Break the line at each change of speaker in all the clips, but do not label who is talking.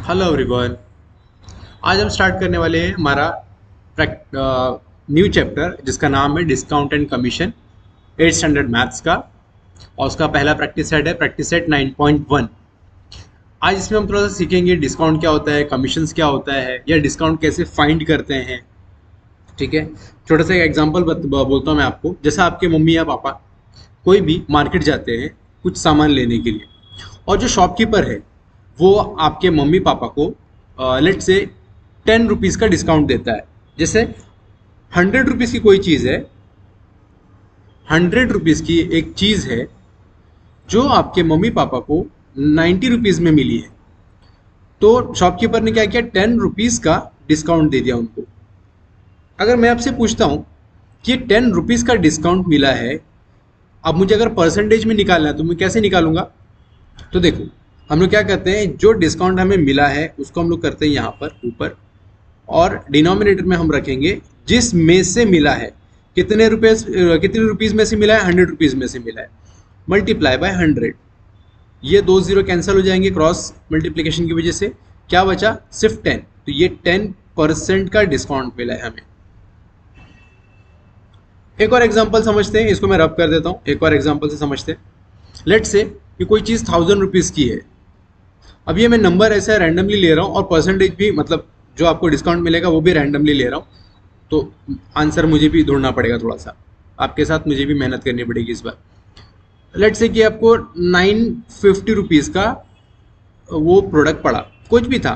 Hello everyone. आज हम start करने वाले हैं हमारा न्यू चैप्टर जिसका नाम है discount and commission 8th standard maths का। और उसका पहला प्रैक्टिस सेट है प्रैक्टिस सेट 9.1। आज इसमें हम थोड़ा सा सीखेंगे डिस्काउंट क्या होता है, कमीशंस क्या होता है, या डिस्काउंट कैसे फाइंड करते हैं। ठीक है, छोटा सा एक एग्जांपल बोलता हूँ मैं आपको। जैसे आपके मम्मी या पापा कोई भी मार्केट जाते हैं कुछ सामान लेने के लिए, और जो शॉपकीपर है वो आपके मम्मी पापा को लेट से 10 रुपीज़ का डिस्काउंट देता है। जैसे 100 रुपीज़ की कोई चीज़ है, 100 रुपीज़ की एक चीज़ है जो आपके मम्मी पापा को 90 रुपीज़ में मिली है, तो शॉपकीपर ने क्या किया, 10 रुपीज़ का डिस्काउंट दे दिया उनको। अगर मैं आपसे पूछता हूँ कि 10 रुपीज़ का डिस्काउंट मिला है, अब मुझे अगर परसेंटेज में निकालना है तो मैं कैसे निकालूंगा। तो देखो, हम लोग क्या करते हैं, जो डिस्काउंट हमें मिला है उसको हम लोग करते हैं यहाँ पर ऊपर, और डिनोमिनेटर में हम रखेंगे जिस में से मिला है। कितने रुपीज़ में से मिला है, 100 रुपीज़ में से मिला है, मल्टीप्लाई बाय 100। ये दो जीरो कैंसिल हो जाएंगे क्रॉस मल्टीप्लिकेशन की वजह से। क्या बचा, सिर्फ 10। तो ये 10% का डिस्काउंट मिला है हमें। एक और एग्जाम्पल समझते हैं, इसको मैं रब कर देता हूँ, एक और एग्जाम्पल से समझते हैं। लेट से कि कोई चीज़ 1000 रुपीज़ की है। अब ये मैं नंबर ऐसे रैंडमली ले रहा हूँ, और परसेंटेज भी, मतलब जो आपको डिस्काउंट मिलेगा वो भी रैंडमली ले रहा हूँ। तो आंसर मुझे भी ढूंढना पड़ेगा, थोड़ा सा आपके साथ मुझे भी मेहनत करनी पड़ेगी इस बार। लेट से कि आपको 950 रुपीज़ का वो प्रोडक्ट पड़ा, कुछ भी था।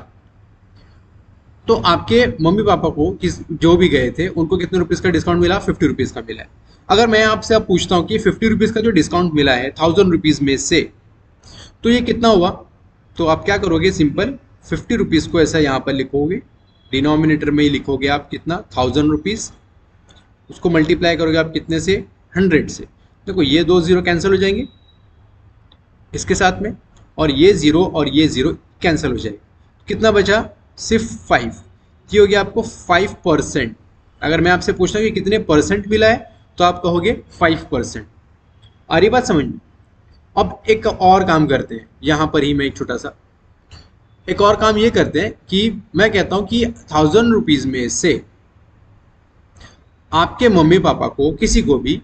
तो आपके मम्मी पापा को किस जो भी गए थे उनको कितने रुपीज़ का डिस्काउंट मिला, 50 रुपीज़ का मिला है। अगर मैं आपसे अब पूछता हूँ कि 50 रुपीज़ का जो डिस्काउंट मिला है 1000 रुपीज़ में से, तो ये कितना हुआ। तो आप क्या करोगे, सिंपल 50 रुपीज़ को ऐसा यहाँ पर लिखोगे, डिनोमिनेटर में ही लिखोगे आप कितना, 1000 रुपीज़। उसको मल्टीप्लाई करोगे आप कितने से, 100 से। देखो ये दो जीरो कैंसिल हो जाएंगे इसके साथ में, और ये जीरो कैंसिल हो जाएगा। कितना बचा, सिर्फ 5। ये हो गया आपको 5%। अगर मैं आपसे पूछता हूँ कि कितने परसेंट मिला है, तो आप कहोगे 5%। आ रही बात समझ में। अब एक और काम करते हैं यहाँ पर ही, मैं एक छोटा सा एक और काम ये करते हैं कि मैं कहता हूँ कि 1000 रुपीज़ में से आपके मम्मी पापा को, किसी को भी,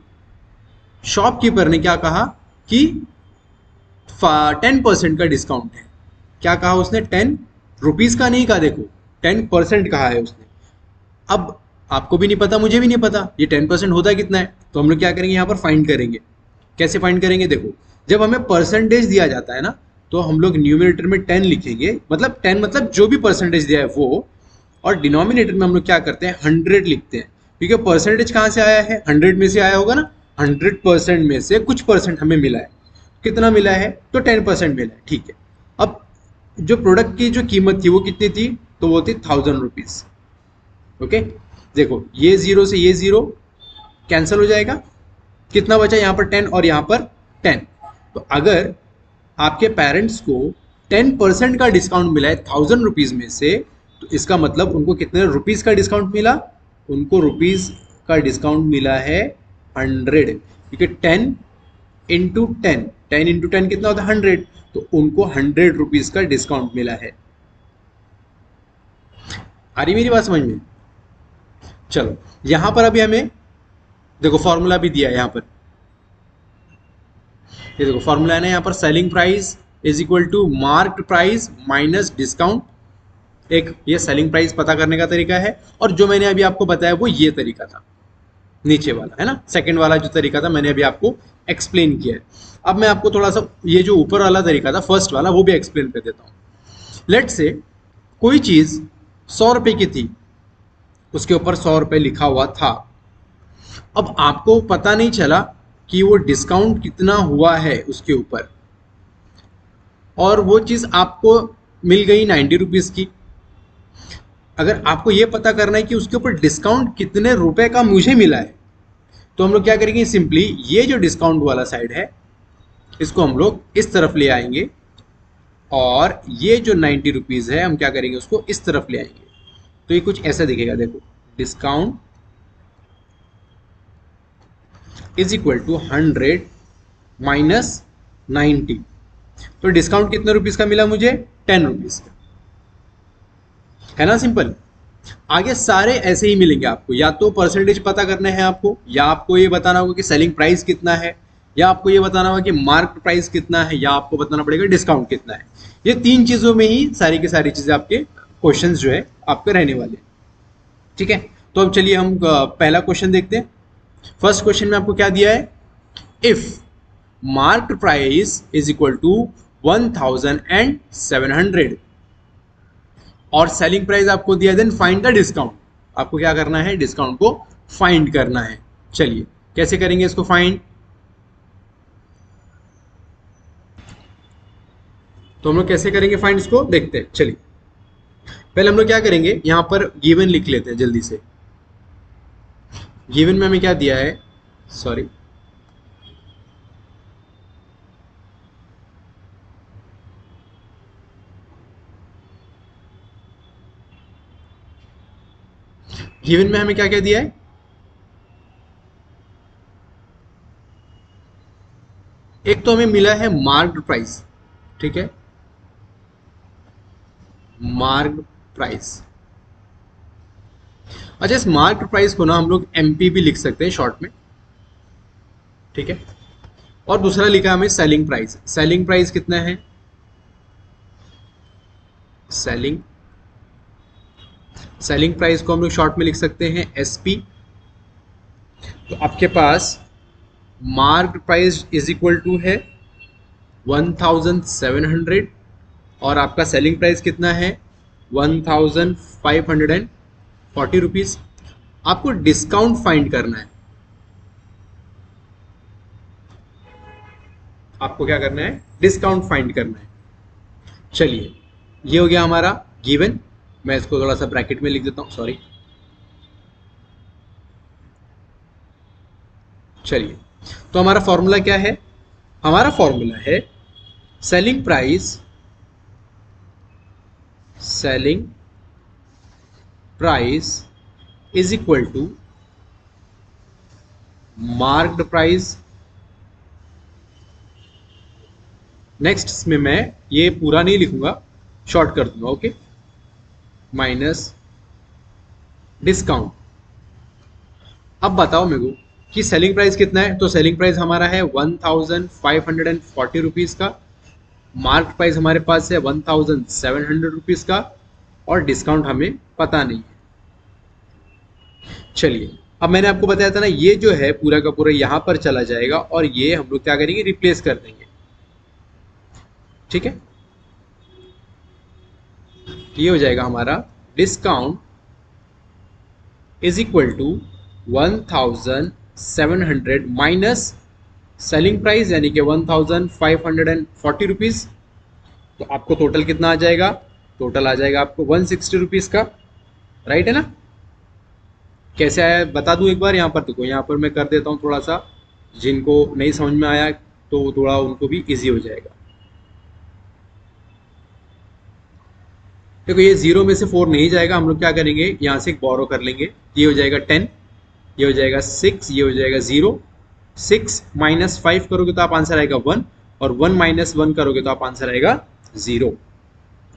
शॉपकीपर ने क्या कहा कि 10% का डिस्काउंट है। क्या कहा उसने, 10 रुपीज़ का नहीं कहा, देखो 10% कहा है उसने। अब आपको भी नहीं पता, मुझे भी नहीं पता ये 10% होता है कितना है, तो हम लोग क्या करेंगे, यहाँ पर फाइंड करेंगे। कैसे फाइंड करेंगे, देखो जब हमें परसेंटेज दिया जाता है ना, तो हम लोग न्यूमरेटर में 10 लिखेंगे, मतलब 10 मतलब जो भी परसेंटेज दिया है वो। और डिनोमिनेटर में हम लोग क्या करते हैं, 100 लिखते हैं, क्योंकि परसेंटेज कहाँ से आया है, 100 में से आया होगा ना। 100% में से कुछ परसेंट हमें मिला है, कितना मिला है, तो 10% मिला है, ठीक है। अब जो प्रोडक्ट की जो कीमत थी वो कितनी थी, तो वो थी 1000 रुपीज़। ओके, देखो ये जीरो से ये जीरो कैंसिल हो जाएगा, कितना बचा यहाँ पर 10 और यहाँ पर 10। तो अगर आपके पेरेंट्स को 10% का डिस्काउंट मिला है 1000 रुपीज़ में से, तो इसका मतलब उनको कितने रुपीज़ का डिस्काउंट मिला, उनको रुपीज़ का डिस्काउंट मिला है 100, क्योंकि 10 इंटू 10 कितना होता है, 100। तो उनको 100 रुपीज़ का डिस्काउंट मिला है। आ रही मेरी बात समझ में। चलो यहाँ पर अभी हमें देखो फॉर्मूला भी दिया है यहाँ पर, ये देखो फॉर्मूला है ना यहाँ पर, selling price is equal to marked price minus discount. एक ये सेलिंग प्राइस पता करने का तरीका है, और जो मैंने अभी आपको बताया वो ये तरीका था, नीचे वाला है ना, सेकंड वाला जो तरीका था मैंने अभी आपको एक्सप्लेन किया है। अब मैं आपको थोड़ा सा ये जो ऊपर वाला तरीका था फर्स्ट वाला, वो भी एक्सप्लेन कर देता हूँ। लेट से कोई चीज़ 100 रुपये की थी, उसके ऊपर 100 रुपये लिखा हुआ था। अब आपको पता नहीं चला कि वो डिस्काउंट कितना हुआ है उसके ऊपर, और वो चीज़ आपको मिल गई 90 रुपीज़ की। अगर आपको ये पता करना है कि उसके ऊपर डिस्काउंट कितने रुपए का मुझे मिला है, तो हम लोग क्या करेंगे, सिंपली ये जो डिस्काउंट वाला साइड है इसको हम लोग इस तरफ ले आएंगे, और ये जो 90 रुपीज़ है हम क्या करेंगे, उसको इस तरफ ले आएंगे। तो ये कुछ ऐसा दिखेगा, देखो discount is equal to 100 minus 90। तो डिस्काउंट कितने रुपीज़ का मिला मुझे, 10 रुपीज़ का। है ना सिंपल। आगे सारे ऐसे ही मिलेंगे आपको, या तो परसेंटेज पता करने हैं आपको, या आपको ये बताना होगा कि सेलिंग प्राइस कितना है, या आपको ये बताना होगा कि मार्क प्राइस कितना है, या आपको बताना पड़ेगा डिस्काउंट कितना है। ये तीन चीजों में ही सारी की सारी चीजें आपके क्वेश्चंस जो है आपके रहने वाले हैं। ठीक है, तो अब चलिए हम पहला क्वेश्चन देखते हैं। फर्स्ट क्वेश्चन में आपको क्या दिया है, if mark price is equal to 1700 और सेलिंग प्राइस आपको दिया, देन फाइंड द डिस्काउंट। आपको क्या करना है, डिस्काउंट को फाइंड करना है। चलिए कैसे करेंगे इसको फाइंड, तो हम लोग कैसे करेंगे फाइंड, इसको देखते हैं। चलिए पहले हम लोग क्या करेंगे, यहां पर गिवन लिख लेते हैं जल्दी से। गिवन में हमें क्या दिया है, सॉरी, गिवन में हमें क्या क्या दिया है, एक तो हमें मिला है मार्क्ड प्राइस। ठीक है, मार्क्ड प्राइस। अच्छा, इस मार्क्ड प्राइस को ना हम लोग एमपी भी लिख सकते हैं शॉर्ट में। ठीक है, और दूसरा लिखा है हमें सेलिंग प्राइस। सेलिंग प्राइस कितना है, सेलिंग सेलिंग प्राइस को हम लोग शॉर्ट में लिख सकते हैं एसपी। तो आपके पास marked price is equal to है 1700 और आपका सेलिंग प्राइस कितना है 1540 रुपीज। आपको डिस्काउंट फाइंड करना है, आपको क्या करना है, डिस्काउंट फाइंड करना है। चलिए ये हो गया हमारा गिवन। मैं इसको थोड़ा सा ब्रैकेट में लिख देता हूं, सॉरी। चलिए, तो हमारा फॉर्मूला क्या है, हमारा फॉर्मूला है selling price, selling price is equal to marked price. Next इसमें मैं ये पूरा नहीं लिखूंगा, शॉर्ट कर दूंगा, ओके, माइनस डिस्काउंट। अब बताओ मेरे को कि सेलिंग प्राइस कितना है, तो सेलिंग प्राइस हमारा है 1540 रुपीज का, मार्क प्राइस हमारे पास है 1700 रुपीज का, और डिस्काउंट हमें पता नहीं है। चलिए, अब मैंने आपको बताया था ना, ये जो है पूरा का पूरा यहां पर चला जाएगा और ये हम लोग क्या करेंगे, रिप्लेस कर देंगे। ठीक है, ये हो जाएगा हमारा discount is equal to 1700 minus selling price यानी कि 1540 रुपीज। तो आपको टोटल कितना आ जाएगा, टोटल आ जाएगा आपको 160 रुपीज का, राइट है ना। कैसे आया बता दूं एक बार, यहाँ पर देखो, यहाँ पर मैं कर देता हूँ थोड़ा सा, जिनको नहीं समझ में आया तो थोड़ा उनको भी इजी हो जाएगा। देखो ये 0 में से 4 नहीं जाएगा, हम लोग क्या करेंगे, यहाँ से एक बोरो कर लेंगे। ये हो जाएगा 10, ये हो जाएगा 6, ये हो जाएगा 0। 6 माइनस 5 करोगे तो आप आंसर आएगा 1, और 1 माइनस 1 करोगे तो आप आंसर आएगा 0।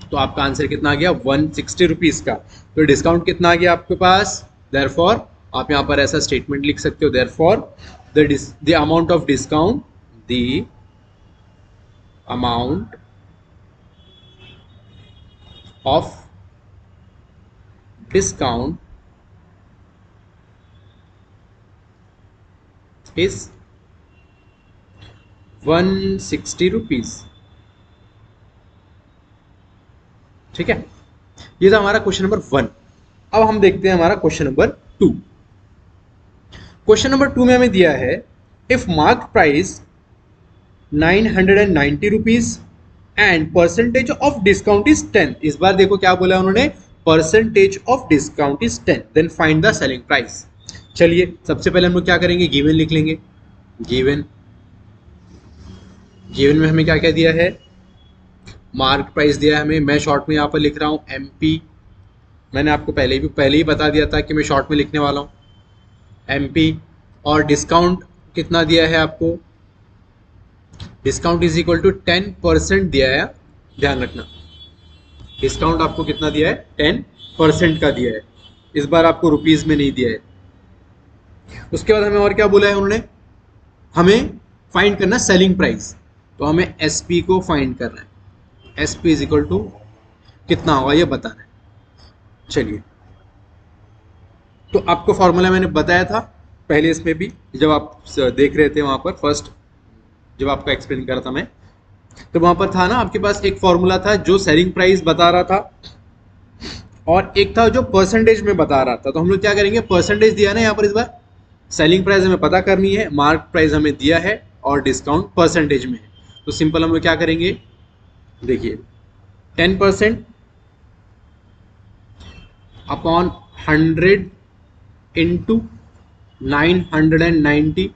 तो आपका आंसर कितना आ गया, 160 रुपीज का। तो डिस्काउंट कितना आ गया आपके पास, देयरफॉर आप यहाँ पर ऐसा स्टेटमेंट लिख सकते हो, therefore the amount of discount, the amount of discount is 160 rupees. ठीक है, ये था हमारा क्वेश्चन नंबर 1। अब हम देखते हैं हमारा क्वेश्चन नंबर 2। क्वेश्चन नंबर 2 में हमें दिया है if mark price 990 rupees and percentage of discount is 10। इस बार देखो क्या बोला उन्होंने, percentage of discount is 10, then find the selling price. चलिए सबसे पहले हम लोग क्या करेंगे, गिवन लिख लेंगे। गिवन में हमें क्या क्या दिया है, मार्क प्राइस दिया है हमें, मैं शॉर्ट में यहाँ पर लिख रहा हूँ एमपी। मैंने आपको पहले ही बता दिया था कि मैं शॉर्ट में लिखने वाला हूँ एमपी। और डिस्काउंट कितना दिया है आपको, डिस्काउंट इज इक्वल टू 10% दिया है, ध्यान रखना। डिस्काउंट आपको कितना दिया है, 10% का दिया है, इस बार आपको रुपीज में नहीं दिया है। उसके बाद हमें और क्या बोला है उन्होंने, हमें फाइंड करना सेलिंग प्राइस, तो हमें एसपी को फाइंड करना है। एसपी इज इक्वल टू कितना होगा ये बताना है। चलिए, तो आपको फॉर्मूला मैंने बताया था पहले इसमें भी, जब आप देख रहे थे वहां पर फर्स्ट, जब आपको एक्सप्लेन कर रहा था मैं, तो वहां पर था ना आपके पास एक फॉर्मूला था जो सेलिंग प्राइस बता रहा था, और एक था जो परसेंटेज में बता रहा था। तो हम लोग क्या करेंगे, परसेंटेज दिया ना यहाँ पर, इस बार सेलिंग प्राइस हमें पता करनी है, मार्क प्राइस हमें दिया है, और डिस्काउंट परसेंटेज में है। तो सिंपल हम लोग क्या करेंगे, देखिए 10% अपॉन 100 इंटू 990,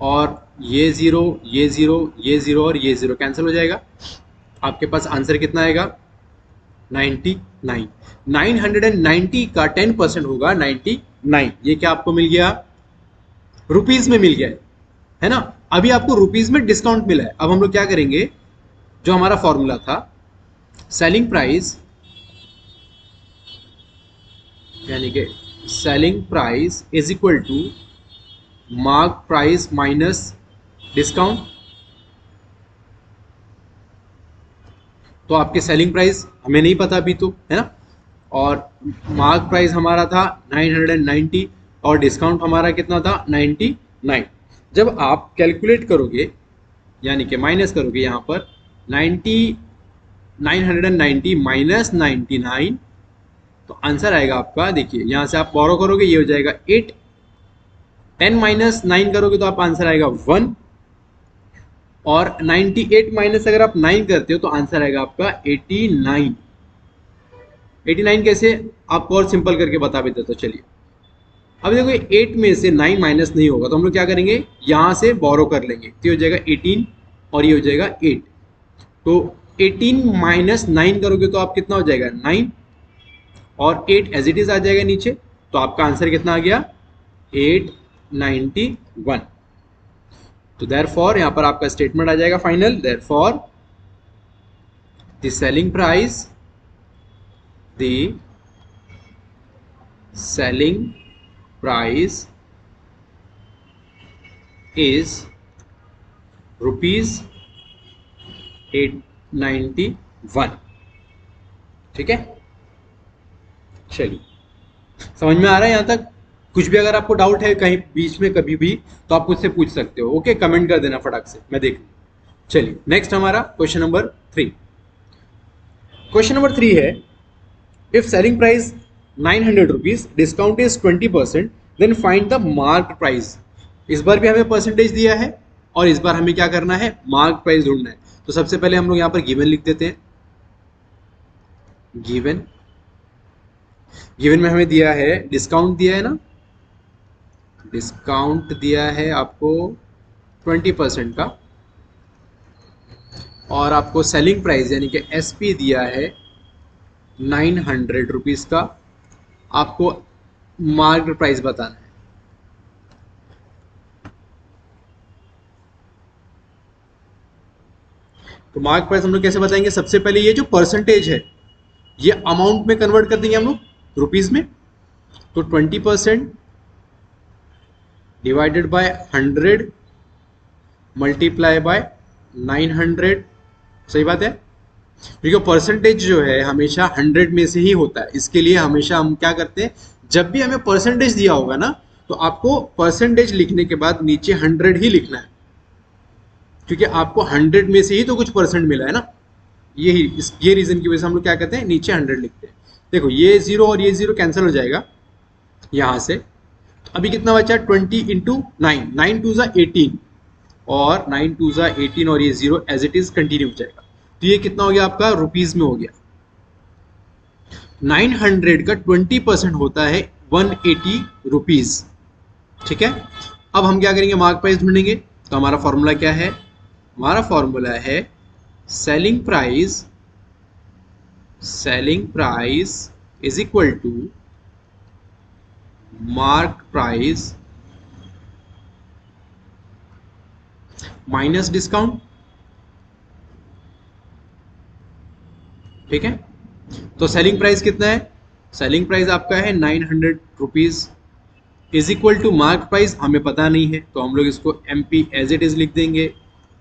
और ये जीरो, ये जीरो, ये जीरो और ये जीरो कैंसिल हो जाएगा। आपके पास आंसर कितना आएगा, 99। 990 का 10% होगा 99। ये क्या आपको मिल गया, रुपीज में मिल गया है ना। अभी आपको रुपीज में डिस्काउंट मिला है। अब हम लोग क्या करेंगे, जो हमारा फॉर्मूला था, सेलिंग प्राइस यानी कि selling price is equal to mark price minus discount. तो आपके सेलिंग प्राइस हमें नहीं पता अभी तो, है ना, और मार्क प्राइस हमारा था 990 और डिस्काउंट हमारा कितना था 99। जब आप कैलकुलेट करोगे यानी कि माइनस करोगे यहाँ पर 990 माइनस 99, तो आंसर आएगा आपका, देखिए यहाँ से आप बोरो करोगे ये हो जाएगा 8, 10 माइनस 9 करोगे तो आप आंसर आएगा 1, और 98 माइनस अगर आप 9 करते हो तो आंसर आएगा आपका 89। 89 कैसे, आपको और सिंपल करके बता भी देता। चलिए, अब देखो 8 में से 9 माइनस नहीं होगा, तो हम लोग क्या करेंगे, यहाँ से बोरो कर लेंगे, तो ये हो जाएगा 18 और ये हो जाएगा 8। तो 18 माइनस 9 करोगे तो आप कितना हो जाएगा 9, और 8 एज इट इज आ जाएगा नीचे, तो आपका आंसर कितना आ गया 891। तो देयरफॉर यहाँ पर आपका स्टेटमेंट आ जाएगा final, therefore the selling price, the selling price is rupees 891। ठीक है, चलिए समझ में आ रहा है यहाँ तक। कुछ भी अगर आपको डाउट है कहीं बीच में कभी भी, तो आप मुझसे पूछ सकते हो। ओके, कमेंट कर देना फटाक से, मैं देख लूँ। चलिए नेक्स्ट हमारा क्वेश्चन नंबर 3। क्वेश्चन नंबर 3 है, if selling price 900 rupees, discount is 20%, then find the mark price. इस बार भी हमें परसेंटेज दिया है, और इस बार हमें क्या करना है, मार्क प्राइस ढूंढना है। तो सबसे पहले हम लोग यहाँ पर गिवन लिख देते हैं। गिवन, गिवन में हमें दिया है, डिस्काउंट दिया है ना, डिस्काउंट दिया है आपको 20% का, और आपको सेलिंग प्राइस यानी कि एसपी दिया है 900 रुपीज का। आपको मार्क प्राइस बताना है। तो मार्क प्राइस हम लोग कैसे बताएंगे, सबसे पहले ये जो परसेंटेज है ये अमाउंट में कन्वर्ट कर देंगे हम लोग रुपीज में। तो 20% डिवाइडेड बाय 100 मल्टीप्लाई बाय 900। सही बात है, क्योंकि परसेंटेज जो है हमेशा 100 में से ही होता है। इसके लिए हमेशा हम क्या करते हैं, जब भी हमें परसेंटेज दिया होगा ना, तो आपको परसेंटेज लिखने के बाद नीचे 100 ही लिखना है, क्योंकि आपको 100 में से ही तो कुछ परसेंट मिला है ना। ये रीजन की वजह से हम लोग क्या करते हैं, नीचे 100 लिखते हैं। देखो ये जीरो और ये जीरो कैंसिल हो जाएगा यहां से। तो अभी कितना बचा, 20 इंटू 9, 9 टू ज़ा 18, और 9 टू ज़ा 18, और ये zero as it is continue हो जाएगा। तो ये कितना हो गया आपका, रुपीज में हो गया। 900 का 20% होता है 180 रुपीज। ठीक है, अब हम क्या करेंगे, मार्क प्राइस ढूंढेंगे। तो हमारा फॉर्मूला क्या है, हमारा फॉर्मूला है selling price, selling price is equal to mark price minus discount. ठीक है। तो सेलिंग प्राइस कितना है, सेलिंग प्राइस आपका है 900 rupees is equal to mark price हमें पता नहीं है, तो हम लोग इसको MP एज इट इज लिख देंगे,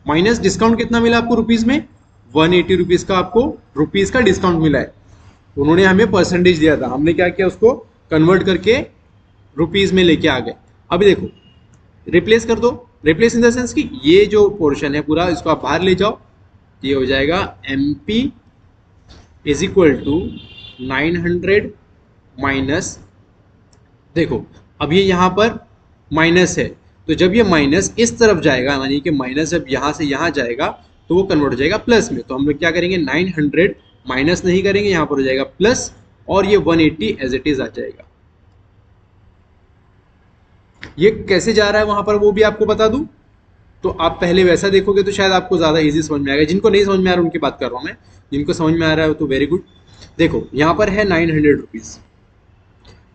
माइनस डिस्काउंट कितना मिला आपको रुपीज़ में, 180 रुपीज़ का आपको रुपीज़ का डिस्काउंट मिला है। उन्होंने हमें परसेंटेज दिया था, हमने क्या किया उसको कन्वर्ट करके रुपीज़ में लेके आ गए। अभी देखो रिप्लेस कर दो, रिप्लेस इन द सेंस कि ये जो पोर्शन है पूरा इसको आप बाहर ले जाओ, ये हो जाएगा MP is equal to 900 minus, देखो अब ये यहाँ पर माइनस है, तो जब ये माइनस इस तरफ जाएगा यानी कि माइनस जब यहाँ से यहाँ जाएगा तो वो कन्वर्ट हो जाएगा प्लस में, तो हम लोग क्या करेंगे 900 माइनस नहीं करेंगे, यहाँ पर हो जाएगा प्लस और ये 180 एज इट इज आ जाएगा। ये कैसे जा रहा है वहां पर वो भी आपको बता दूं, तो आप पहले वैसा देखोगे तो शायद आपको ज़्यादा इजी समझ में आएगा। जिनको नहीं समझ में आ रहा उनकी बात कर रहा हूँ मैं, जिनको समझ में आ रहा है तो वेरी गुड। देखो यहाँ पर है 900 रुपीज़,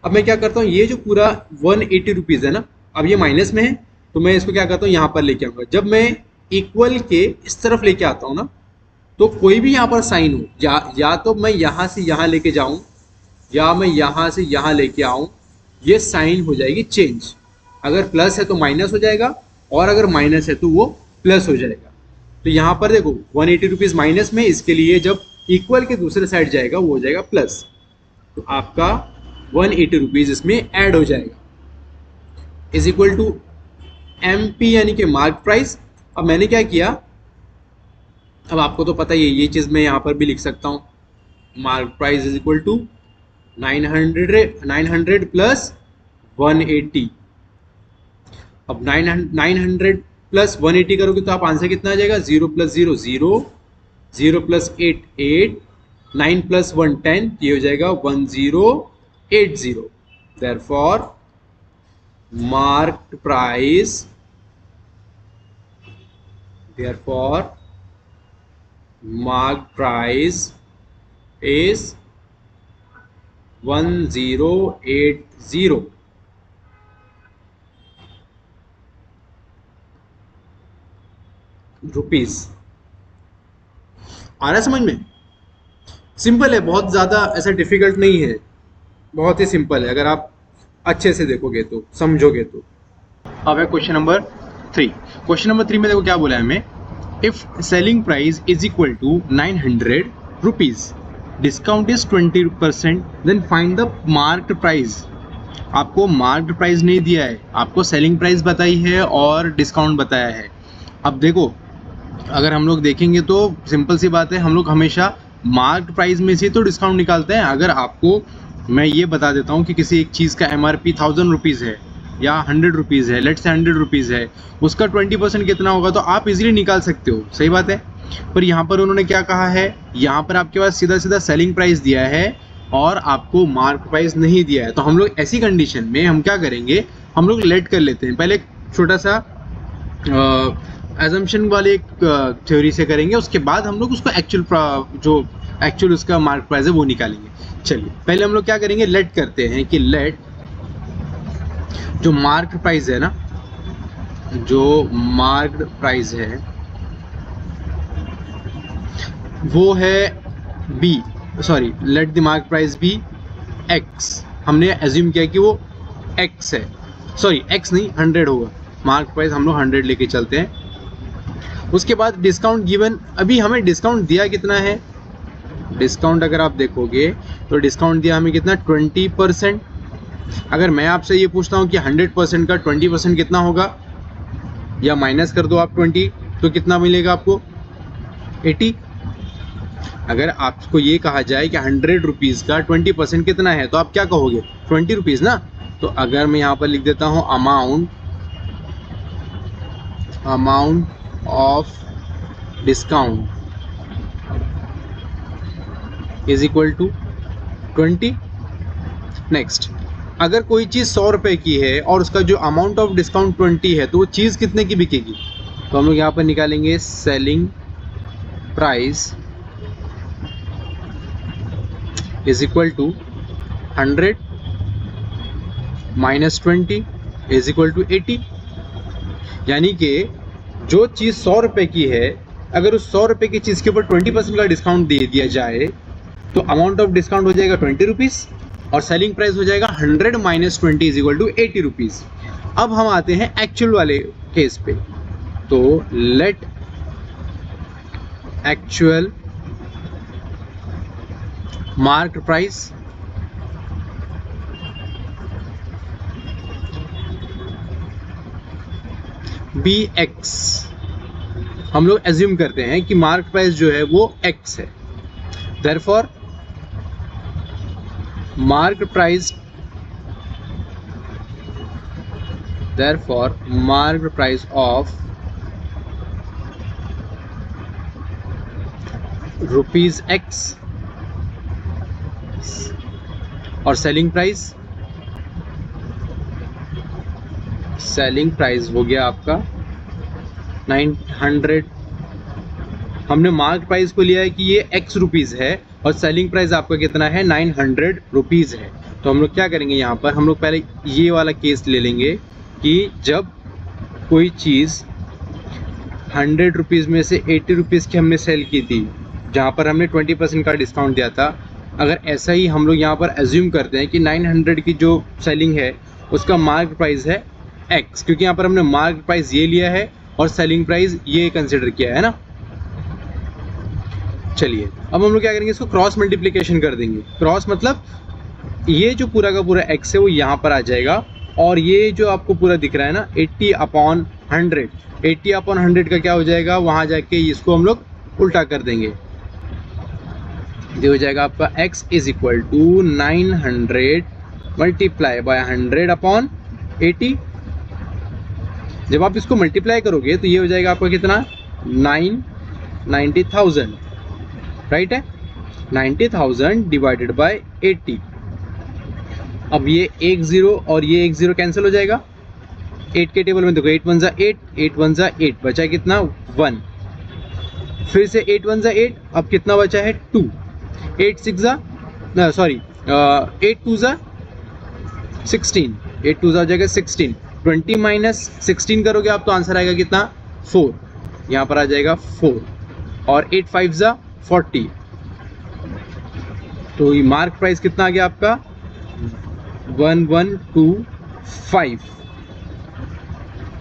अब मैं क्या करता हूँ ये जो पूरा 180 रुपीज़ है ना, अब ये माइनस में है तो मैं इसको क्या करता हूँ यहाँ पर लेके आऊँगा। जब मैं इक्वल के इस तरफ लेके आता हूँ ना, तो कोई भी यहाँ पर साइन हो, या तो मैं यहाँ से यहाँ लेके जाऊँ या मैं यहाँ से यहाँ लेके आऊँ, ये साइन हो जाएगी चेंज। अगर प्लस है तो माइनस हो जाएगा और अगर माइनस है तो वो प्लस हो जाएगा। तो यहाँ पर देखो 180 रुपीज़ माइनस में, इसके लिए जब इक्वल के दूसरे साइड जाएगा वो हो जाएगा प्लस, तो आपका 180 रुपीज़ इसमें ऐड हो जाएगा इज इक्वल टू MP यानी कि मार्क प्राइस। अब मैंने क्या किया, अब आपको तो पता ही है ये चीज़ मैं यहाँ पर भी लिख सकता हूँ, mark price is equal to 900 plus 180। अब 900 प्लस 180 करोगे तो आप आंसर कितना आ जाएगा, 0 प्लस 0 0, 0 प्लस 8 8, 9 प्लस 1 10, ये हो जाएगा 1080। Therefore marked price, therefore marked price is 1080 rupees. आ रहा है समझ में, सिंपल है, बहुत ज़्यादा ऐसा डिफिकल्ट नहीं है, बहुत ही सिंपल है अगर आप अच्छे से देखोगे तो समझोगे तो। अब है क्वेश्चन नंबर 3। क्वेश्चन नंबर 3 में देखो क्या बोला है हमें, if selling price is equal to 900 rupees, discount is 20%, then find the marked price. आपको मार्क्ड प्राइस नहीं दिया है, आपको सेलिंग प्राइस बताई है और डिस्काउंट बताया है। अब देखो अगर हम लोग देखेंगे तो सिंपल सी बात है, हम लोग हमेशा मार्क्ड प्राइस में से तो डिस्काउंट निकालते हैं। अगर आपको मैं ये बता देता हूँ कि किसी एक चीज़ का MRP 1000 रुपीज़ है या 100 रुपीज़ है, लेट्स से 100 रुपीज़ है, उसका 20% कितना होगा तो आप इजीली निकाल सकते हो, सही बात है। पर यहाँ पर उन्होंने क्या कहा है, यहाँ पर आपके पास सीधा सीधा सेलिंग प्राइस दिया है और आपको मार्क प्राइस नहीं दिया है। तो हम लोग ऐसी कंडीशन में हम क्या करेंगे, हम लोग लेट कर लेते हैं, पहले एक छोटा सा एजम्पशन वाले एक थ्योरी से करेंगे, उसके बाद हम लोग उसको एक्चुअल उसका मार्क प्राइस है वो निकालेंगे। चलिए पहले हम लोग क्या करेंगे, लेट करते हैं कि लेट जो मार्क प्राइस है ना, जो मार्क प्राइस है वो है be, sorry let the mark price be x. हमने एज्यूम किया कि वो एक्स है, सॉरी एक्स नहीं 100 होगा, मार्क प्राइस हम लोग 100 लेके चलते हैं। उसके बाद डिस्काउंट गिवन, अभी हमें डिस्काउंट दिया कितना है, डिस्काउंट अगर आप देखोगे तो डिस्काउंट दिया हमें कितना 20%। अगर मैं आपसे ये पूछता हूँ कि 100% का 20% कितना होगा, या माइनस कर दो आप 20 तो कितना मिलेगा आपको 80। अगर आपको ये कहा जाए कि 100 रुपीज़ का 20% कितना है तो आप क्या कहोगे 20 रुपीज़ ना। तो अगर मैं यहाँ पर लिख देता हूँ amount of discount is equal to 20। Next, अगर कोई चीज़ 100 रुपये की है और उसका जो अमाउंट ऑफ डिस्काउंट 20 है तो वो चीज़ कितने की बिकेगी, तो हम लोग यहाँ पर निकालेंगे selling price is equal to 100 minus 20 is equal to 80। यानी कि जो चीज़ 100 रुपये की है, अगर उस 100 रुपये की चीज़ के ऊपर 20% का डिस्काउंट दे दिया जाए तो अमाउंट ऑफ डिस्काउंट हो जाएगा 20 रुपीज़ और सेलिंग प्राइस हो जाएगा 100 minus 20 is equal to 80 rupees. अब हम आते हैं एक्चुअल वाले केस पे। तो let actual mark price be x. हम लोग एज्यूम करते हैं कि मार्क प्राइस जो है वो x है, therefore mark price of rupees x और सेलिंग प्राइस हो गया आपका 900। हमने मार्क प्राइस को लिया है कि ये x रुपीज़ है और सेलिंग प्राइस आपका कितना है 900 रुपीज़ है। तो हम लोग क्या करेंगे, यहाँ पर हम लोग पहले ये वाला केस ले लेंगे कि जब कोई चीज़ 100 रुपीज़ में से 80 रुपीज़ की हमने सेल की थी, जहाँ पर हमने 20% का डिस्काउंट दिया था, अगर ऐसा ही हम लोग यहाँ पर एज्यूम करते हैं कि 900 की जो सेलिंग है उसका मार्क प्राइस है x, क्योंकि यहाँ पर हमने मार्क प्राइस ये लिया है और सेलिंग प्राइस ये कंसिडर किया है ना। चलिए अब हम लोग क्या करेंगे, इसको क्रॉस मल्टीप्लिकेशन कर देंगे। क्रॉस मतलब ये जो पूरा का पूरा x है वो यहाँ पर आ जाएगा और ये जो आपको पूरा दिख रहा है ना 80/100, 80/100 का क्या हो जाएगा, वहाँ जाके इसको हम लोग उल्टा कर देंगे। ये हो जाएगा आपका x is equal to 900 multiply by 100/80। जब आप इसको मल्टीप्लाई करोगे तो ये हो जाएगा आपका कितना 90,000, राइट है, 90,000 डिवाइडेड बाय 80। अब ये 1 0 और ये 1 0 कैंसिल हो जाएगा। 8 के टेबल में देखो 8 1 8, 8 1 8, बचा कितना 1। फिर से 8 1 8, अब कितना बचा है 2। 8 2 16, 8 2 हो जाएगा 16। 20 माइनस 16 करोगे आप तो आंसर आएगा कितना 4, यहाँ पर आ जाएगा 4 और 8 5 40। तो ये मार्क प्राइस कितना आ गया आपका 1125,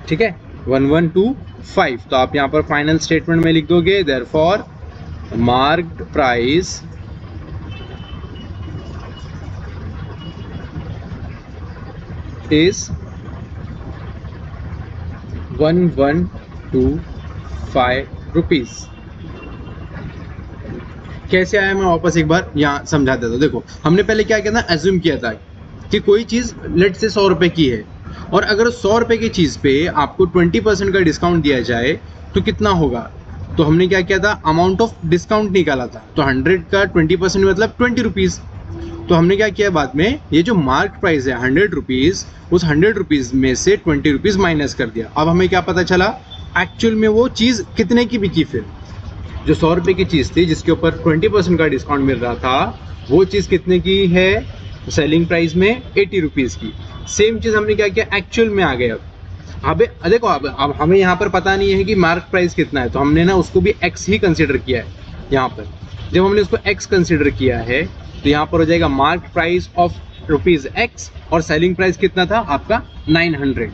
ठीक है 1125। तो आप यहाँ पर फाइनल स्टेटमेंट में लिख दोगे therefore marked price is 1125 rupees. कैसे आया मैं वापस एक बार यहाँ समझा देता हूँ। देखो हमने पहले क्या किया था, एज्यूम किया था कि कोई चीज़ लेट से 100 रुपये की है और अगर 100 रुपये की चीज़ पे आपको 20% का डिस्काउंट दिया जाए तो कितना होगा। तो हमने क्या किया था, अमाउंट ऑफ डिस्काउंट निकाला था। तो 100 का 20% मतलब 20 रुपीज़। तो हमने क्या किया बाद में, ये जो मार्क प्राइस है 100 रुपीज़, उस 100 रुपीज़ में से 20 रुपीज़ माइनस कर दिया। अब हमें क्या पता चला एक्चुअल में वो चीज़ कितने की बिकी। फिर जो 100 रुपये की चीज़ थी जिसके ऊपर 20% का डिस्काउंट मिल रहा था, वो चीज़ कितने की है सेलिंग प्राइस में 80 रुपीज़ की। सेम चीज़ हमने क्या किया एक्चुअल में आ गए। अब देखो अब हमें यहाँ पर पता नहीं है कि मार्क प्राइस कितना है, तो हमने ना उसको भी x ही कंसिडर किया है। यहाँ पर जब हमने उसको x कंसिडर किया है तो यहाँ पर हो जाएगा mark price of rupees x और सेलिंग प्राइस कितना था आपका 900।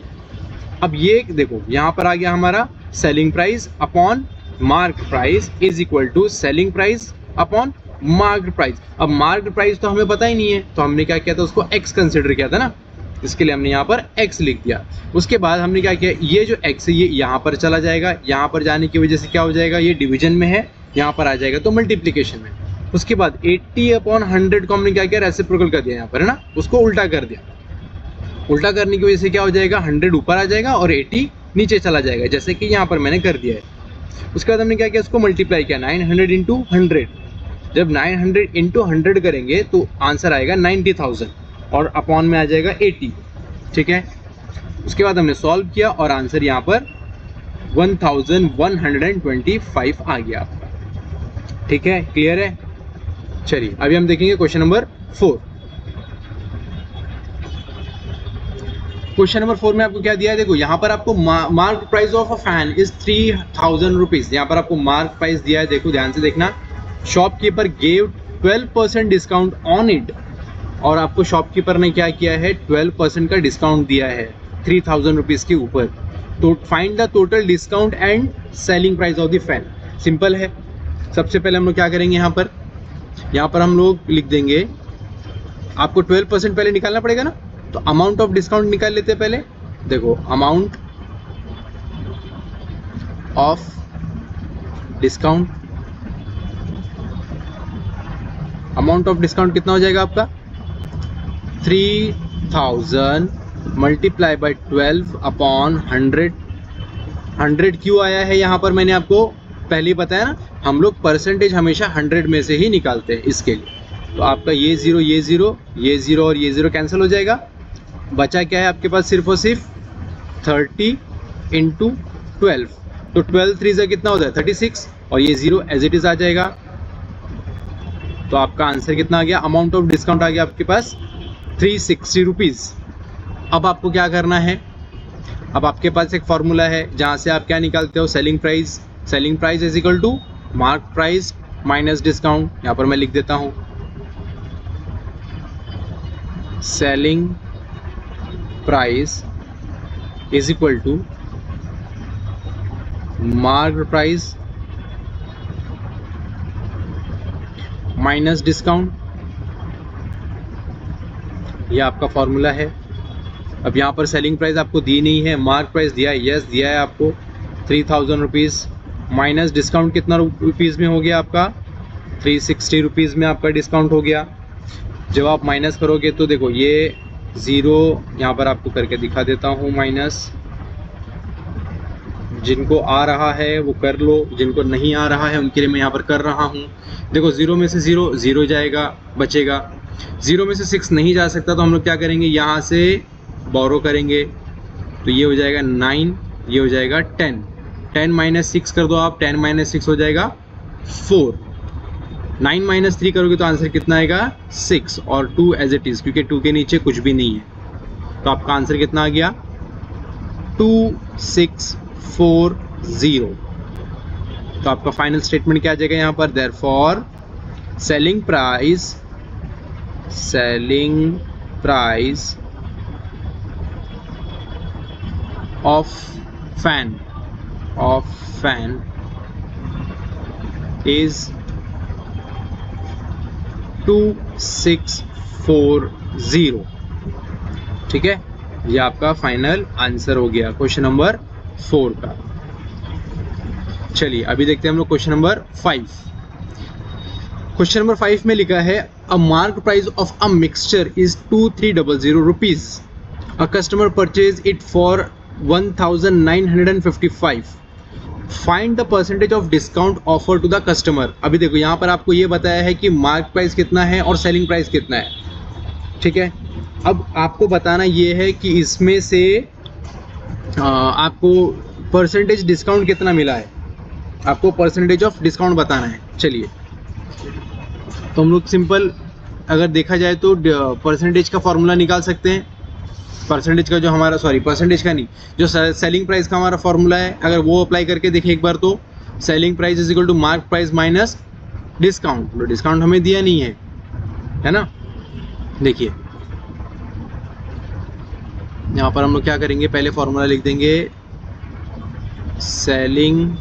अब ये देखो यहाँ पर आ गया हमारा selling price upon mark price is equal to selling price upon mark price. अब मार्क प्राइस तो हमें पता ही नहीं है, तो हमने क्या किया था, उसको x कंसिडर किया था ना, इसके लिए हमने यहाँ पर x लिख दिया। उसके बाद हमने क्या किया, ये जो x है ये यहाँ पर चला जाएगा, यहाँ पर जाने की वजह से क्या हो जाएगा, ये डिवीजन में है, यहाँ पर आ जाएगा तो मल्टीप्लिकेशन में। उसके बाद 80/100 को हमने क्या किया, रेसिप्रोकल कर दिया यहाँ पर है ना, उसको उल्टा कर दिया। उल्टा करने की वजह से क्या हो जाएगा, 100 ऊपर आ जाएगा और 80 नीचे चला जाएगा, जैसे कि यहाँ पर मैंने कर दिया है। उसके बाद हमने क्या किया, उसको मल्टीप्लाई किया 900 इंटू 100। जब 900 इंटू 100 करेंगे तो आंसर आएगा 90,000 और अपॉन में आ जाएगा 80, ठीक है। उसके बाद हमने सॉल्व किया और आंसर यहाँ पर 1125 आ गया आपका, ठीक है, क्लियर है। चलिए अभी हम देखेंगे क्वेश्चन नंबर 4। क्वेश्चन नंबर 4 में आपको क्या दिया है, देखो यहाँ पर आपको mark price of a fan is 3000 rupees. यहाँ पर आपको मार्क प्राइस दिया है, देखो ध्यान से देखना। Shopkeeper gave 12% discount on it, और आपको शॉपकीपर ने क्या किया है, 12% का डिस्काउंट दिया है 3000 रुपीज़ के ऊपर। तो find the total discount and selling price of the fan. Simple है। सबसे पहले हम लोग क्या करेंगे, यहाँ पर हम लोग लिख देंगे, आपको 12% पहले निकालना पड़ेगा ना, तो अमाउंट ऑफ डिस्काउंट निकाल लेते हैं पहले। देखो, amount of discount, amount of discount कितना हो जाएगा आपका, 3000 मल्टीप्लाई बाई 12 अपॉन 100। 100 क्यों आया है यहाँ पर, मैंने आपको पहले ही बताया ना, हम लोग परसेंटेज हमेशा 100 में से ही निकालते हैं, इसके लिए। तो आपका ये ज़ीरो, ये ज़ीरो, ये ज़ीरो और ये ज़ीरो कैंसिल हो जाएगा। बचा क्या है आपके पास, सिर्फ और सिर्फ 30 इंटू 12। तो 12 3 से कितना होता है, 36, और ये ज़ीरो एज इट इज़ आ जाएगा। तो आपका आंसर कितना आ गया, अमाउंट ऑफ डिस्काउंट आ गया आपके पास 360 रुपीज़। अब आपको क्या करना है, अब आपके पास एक फॉर्मूला है जहाँ से आप क्या निकालते हो, selling price. Selling price is equal to mark price minus discount. यहाँ पर मैं लिख देता हूँ, selling price is equal to mark price minus discount. यह आपका फॉर्मूला है। अब यहाँ पर सेलिंग प्राइस आपको दी नहीं है, मार्क प्राइस दिया है, यस दिया है आपको 3000 रुपीज़, माइनस डिस्काउंट कितना रुपीज़ में हो गया आपका, 360 रुपीज़ में आपका डिस्काउंट हो गया। जब आप माइनस करोगे तो देखो, ये ज़ीरो यहाँ पर आपको करके दिखा देता हूँ माइनस। जिनको आ रहा है वो कर लो, जिनको नहीं आ रहा है उनके लिए मैं यहाँ पर कर रहा हूँ। देखो, ज़ीरो में से ज़ीरो ज़ीरो जाएगा, बचेगा। ज़ीरो में से 6 नहीं जा सकता, तो हम लोग क्या करेंगे, यहाँ से बोरो करेंगे। तो ये हो जाएगा 9, ये हो जाएगा 10। 10 माइनस 6 कर दो आप, 10 माइनस 6 हो जाएगा 4। 9 माइनस 3 करोगे तो आंसर कितना आएगा, 6, और 2 एज इट इज़, क्योंकि 2 के नीचे कुछ भी नहीं है। तो आपका आंसर कितना आ गया, 2640। तो आपका फाइनल स्टेटमेंट क्या आ जाएगा यहाँ पर, therefore selling price of fan is 2640। ठीक है, ये आपका फाइनल आंसर हो गया क्वेश्चन नंबर 4 का। चलिए अभी देखते हैं हम लोग क्वेश्चन नंबर 5। क्वेश्चन नंबर 5 में लिखा है, a mark price of a mixture is 2300 rupees. A customer purchase it for 1955। Find the percentage of discount offer to the customer. अभी देखो, यहाँ पर आपको ये बताया है कि मार्क प्राइस कितना है और सेलिंग प्राइस कितना है। ठीक है, अब आपको बताना ये है कि इसमें से आपको परसेंटेज डिस्काउंट कितना मिला है, आपको परसेंटेज ऑफ डिस्काउंट बताना है। चलिए, तो हम लोग सिंपल अगर देखा जाए तो परसेंटेज का फॉर्मूला निकाल सकते हैं। परसेंटेज का जो हमारा, परसेंटेज का नहीं, जो सेलिंग प्राइस का हमारा फॉर्मूला है, अगर वो अप्लाई करके देखें एक बार, तो selling price is equal to mark price minus discount. Discount हमें दिया नहीं है ना। देखिए यहाँ पर हम लोग क्या करेंगे, पहले फॉर्मूला लिख देंगे, selling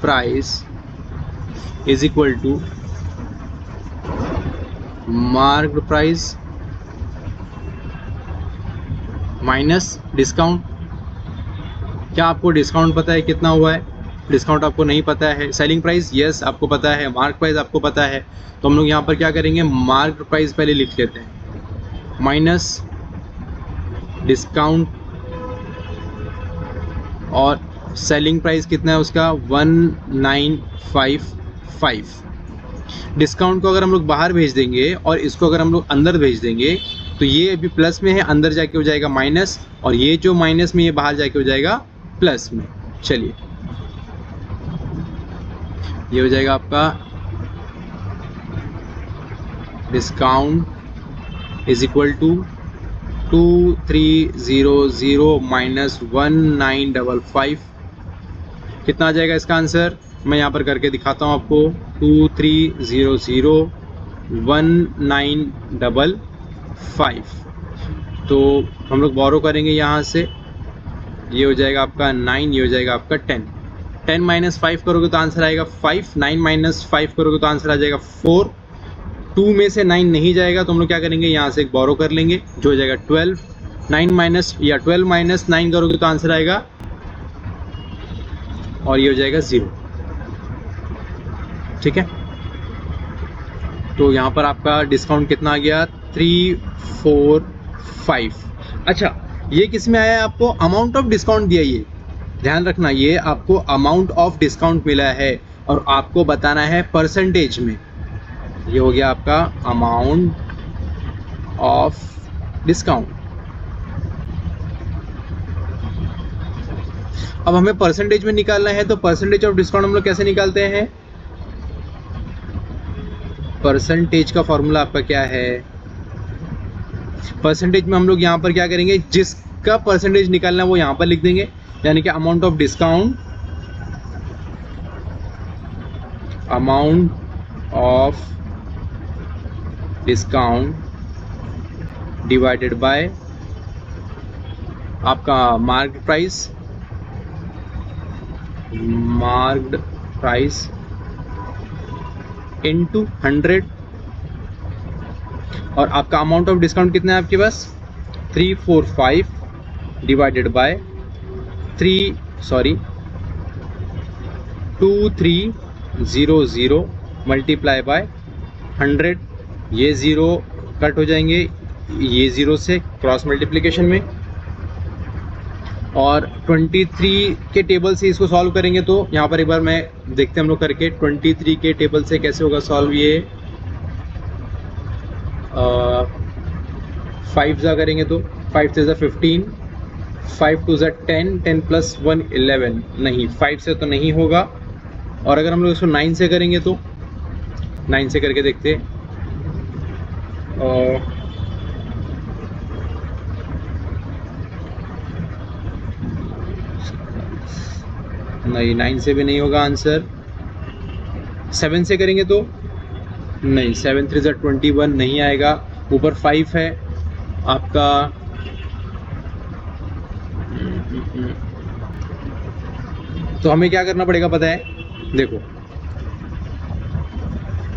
price is equal to marked price minus discount. क्या आपको डिस्काउंट पता है कितना हुआ है, डिस्काउंट आपको नहीं पता है। सेलिंग प्राइस यस आपको पता है, मार्क प्राइस आपको पता है। तो हम लोग यहाँ पर क्या करेंगे, मार्क प्राइस पहले लिख लेते हैं, माइनस डिस्काउंट, और सेलिंग प्राइस कितना है उसका 1955। डिस्काउंट को अगर हम लोग बाहर भेज देंगे और इसको अगर हम लोग अंदर भेज देंगे, तो ये अभी प्लस में है, अंदर जाके हो जाएगा माइनस, और ये जो माइनस में, ये बाहर जाके हो जाएगा प्लस में। चलिए, ये हो जाएगा आपका discount is equal to 2300 minus 1955। कितना आ जाएगा इसका आंसर, मैं यहाँ पर करके दिखाता हूँ आपको। 23001955। तो हम लोग बोरो करेंगे यहाँ से, ये हो जाएगा आपका 9, ये हो जाएगा आपका 10। 10 माइनस 5 करोगे तो आंसर आएगा 5। 9 माइनस 5 करोगे तो आंसर आ जाएगा 4। 2 में से 9 नहीं जाएगा तो हम लोग क्या करेंगे, यहाँ से एक बोरो कर लेंगे जो हो जाएगा 12। 9 माइनस या 12 माइनस 9 करोगे तो आंसर आएगा, और ये हो जाएगा 0। ठीक है, तो यहाँ पर आपका डिस्काउंट कितना आ गया, 345। अच्छा, ये किस में आया है, आपको अमाउंट ऑफ डिस्काउंट दिया, ये ध्यान रखना, ये आपको अमाउंट ऑफ डिस्काउंट मिला है और आपको बताना है परसेंटेज में। ये हो गया आपका अमाउंट ऑफ डिस्काउंट। अब हमें परसेंटेज में निकालना है, तो परसेंटेज ऑफ डिस्काउंट हम लोग कैसे निकालते हैं, परसेंटेज का फॉर्मूला आपका क्या है, परसेंटेज में हम लोग यहाँ पर क्या करेंगे, जिसका परसेंटेज निकालना है वो यहाँ पर लिख देंगे, यानी कि amount of discount, amount of discount divided by आपका market price, marked price into 100। और आपका अमाउंट ऑफ डिस्काउंट कितना है आपके पास, 345 डिवाइडेड बाय 2300 मल्टीप्लाई बाय 100। ये 0 कट हो जाएंगे ये 0 से क्रॉस मल्टीप्लिकेशन में, और 23 के टेबल से इसको सॉल्व करेंगे तो यहाँ पर एक बार मैं देखते हैं हम लोग करके, 23 के टेबल से कैसे होगा सॉल्व, ये 5 जा करेंगे तो 5 से 15, 5 टू 10, 10 प्लस 1 11, नहीं 5 से तो नहीं होगा। और अगर हम लोग इसको 9 से करेंगे तो 9 से करके देखते हैं, नहीं 9 से भी नहीं होगा आंसर। 7 से करेंगे तो नहीं, 7 3 21 नहीं आएगा, ऊपर 5 है आपका। तो हमें क्या करना पड़ेगा पता है, देखो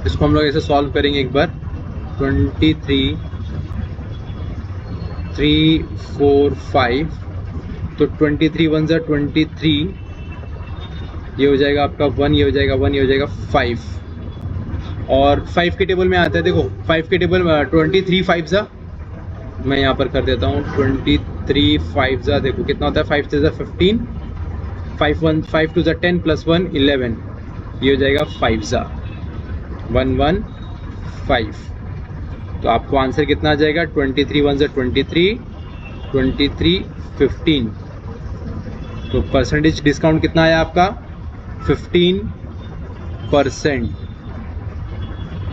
इसको हम लोग ऐसे सॉल्व करेंगे एक बार। 23 3 4 5, तो 23 1 जा 23, ये हो जाएगा आपका 1, ये हो जाएगा 1, ये हो जाएगा 5। और 5 के टेबल में आता है, देखो 5 के टेबल में 23 5 जा, मैं यहाँ पर कर देता हूँ 23 5 जा, देखो कितना होता है, 5 से 15, 5 टू 10 प्लस 1 11, ये हो जाएगा 5 जा 1 1 5। तो आपको आंसर कितना आ जाएगा, 23 1 जा 23, 23 15। तो परसेंटेज डिस्काउंट कितना आया आपका, 15%।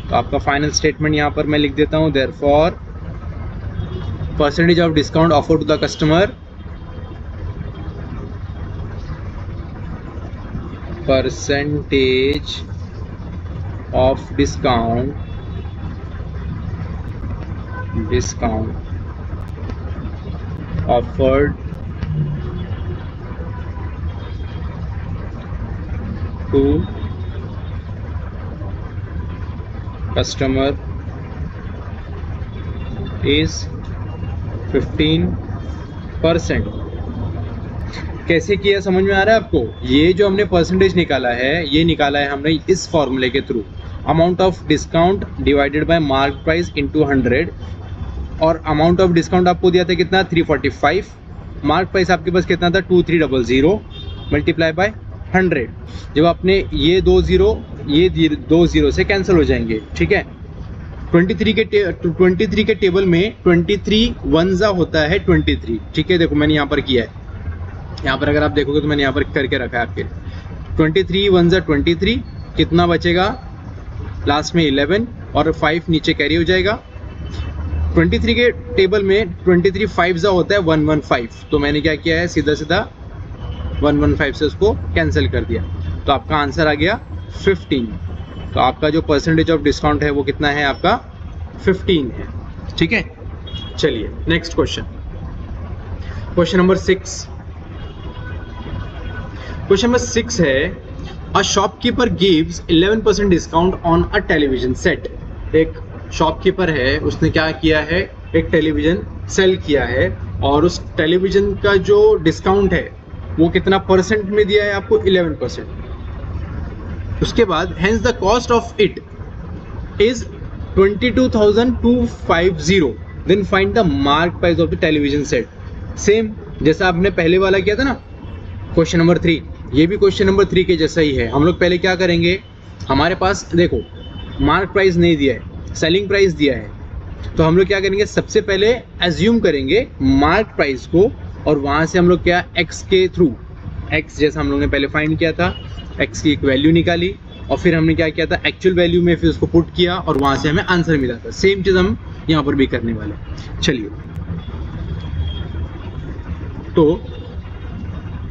तो आपका फाइनल स्टेटमेंट यहाँ पर मैं लिख देता हूँ, therefore percentage of discount offered to the customer, percentage of discount offered to customer is 15%। कैसे किया समझ में आ रहा है आपको, ये जो हमने परसेंटेज निकाला है, ये निकाला है हमने इस फॉर्मूले के through, amount of discount divided bye mark price into 100। और अमाउंट ऑफ डिस्काउंट आपको दिया था कितना, 345, मार्क प्राइस आपके पास कितना था, 2300 मल्टीप्लाई बाय 100। जब आपने ये 2 0 से कैंसिल हो जाएंगे, ठीक है। 23 के टेबल में 23 1 जा होता है 23, ठीक है। देखो मैंने यहाँ पर किया है, यहाँ पर अगर आप देखोगे तो मैंने यहाँ पर करके रखा है आपके। 23 1 जा 23, कितना बचेगा लास्ट में 11, और 5 नीचे कैरी हो जाएगा। 23 के टेबल में 23 5 जा होता है 115, तो मैंने क्या किया है, सीधा 115 से उसको कैंसिल कर दिया। तो आपका आंसर आ गया 15। तो आपका जो परसेंटेज ऑफ डिस्काउंट है वो कितना है आपका 15 है। ठीक है, चलिए next question, question number 6। Question number 6 है, a shopkeeper gives 11% discount on a television set. एक शॉपकीपर है, उसने क्या किया है, एक टेलीविजन सेल किया है और उस टेलीविजन का जो डिस्काउंट है वो कितना परसेंट में दिया है आपको, 11%। उसके बाद hence the cost of it is 22,250, then find the mark price of the television set. Same जैसा आपने पहले वाला किया था ना क्वेश्चन नंबर 3, ये भी क्वेश्चन नंबर 3 के जैसा ही है। हम लोग पहले क्या करेंगे, हमारे पास देखो मार्क प्राइस नहीं दिया है, सेलिंग प्राइस दिया है, तो हम लोग क्या करेंगे, सबसे पहले एज्यूम करेंगे मार्क प्राइस को और वहाँ से हम लोग क्या एक्स के थ्रू, एक्स जैसा हम लोग ने पहले फाइंड किया था, एक्स की एक वैल्यू निकाली और फिर हमने क्या किया था, एक्चुअल वैल्यू में फिर उसको पुट किया और वहाँ से हमें आंसर मिला था। सेम चीज़ हम यहाँ पर भी करने वाले हैं। चलिए, तो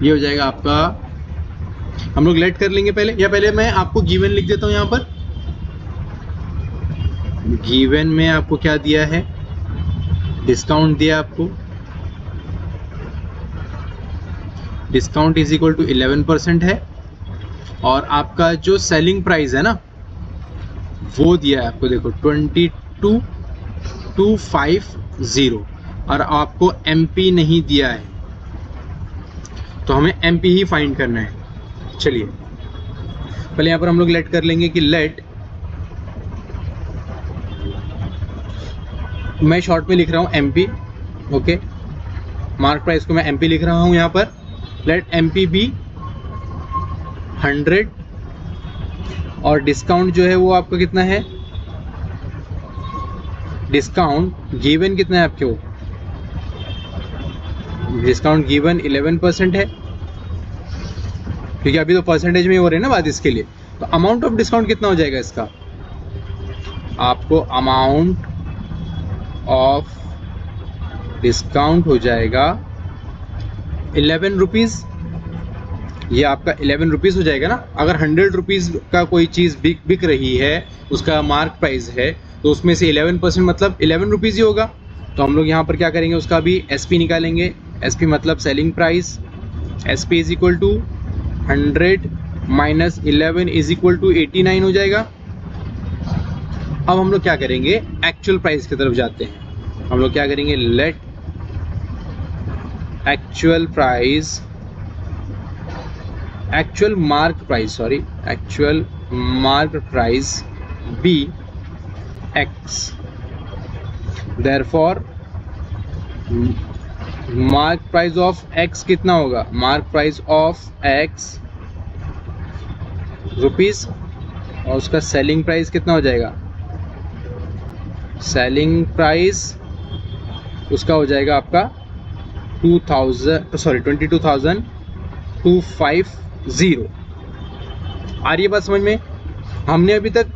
ये हो जाएगा आपका, हम लोग लेट कर लेंगे पहले, या पहले मैं आपको गिवन लिख देता हूँ। यहाँ पर गिवन में आपको क्या दिया है, डिस्काउंट दिया आपको, डिस्काउंट इज इक्वल टू 11% है और आपका जो सेलिंग प्राइस है ना वो दिया है आपको, देखो 22,250 और आपको MP नहीं दिया है, तो हमें MP ही फाइंड करना है। चलिए पहले यहाँ पर हम लोग लेट कर लेंगे कि लेट, मैं शॉर्ट में लिख रहा हूँ MP, ओके, मार्क प्राइस को मैं MP लिख रहा हूँ यहाँ पर। लेट MP बी 100 और डिस्काउंट जो है वो आपका कितना है, डिस्काउंट गिवन कितना है आपके, वो डिस्काउंट गिवन 11% है, क्योंकि अभी तो परसेंटेज में ही हो रही है ना बात इसके लिए। तो अमाउंट ऑफ डिस्काउंट कितना हो जाएगा इसका, आपको अमाउंट ऑफ डिस्काउंट हो जाएगा 11 रुपीज़। ये आपका 11 रुपीज़ हो जाएगा ना। अगर 100 रुपीज़ का कोई चीज़ बिक रही है, उसका मार्क प्राइस है, तो उसमें से 11% मतलब 11 रुपीज़ ही होगा। तो हम लोग यहाँ पर क्या करेंगे, उसका भी SP निकालेंगे। SP मतलब selling price, SP is equal to 100 minus 11 is equal to 89 हो जाएगा। अब हम लोग क्या करेंगे, एक्चुअल प्राइस की तरफ जाते हैं। हम लोग क्या करेंगे, let actual price, actual mark price be x, therefore mark price of x कितना होगा, mark price of x rupees और उसका सेलिंग प्राइस कितना हो जाएगा, सेलिंग प्राइस उसका हो जाएगा आपका 22,250। आ रही है बात समझ में। हमने अभी तक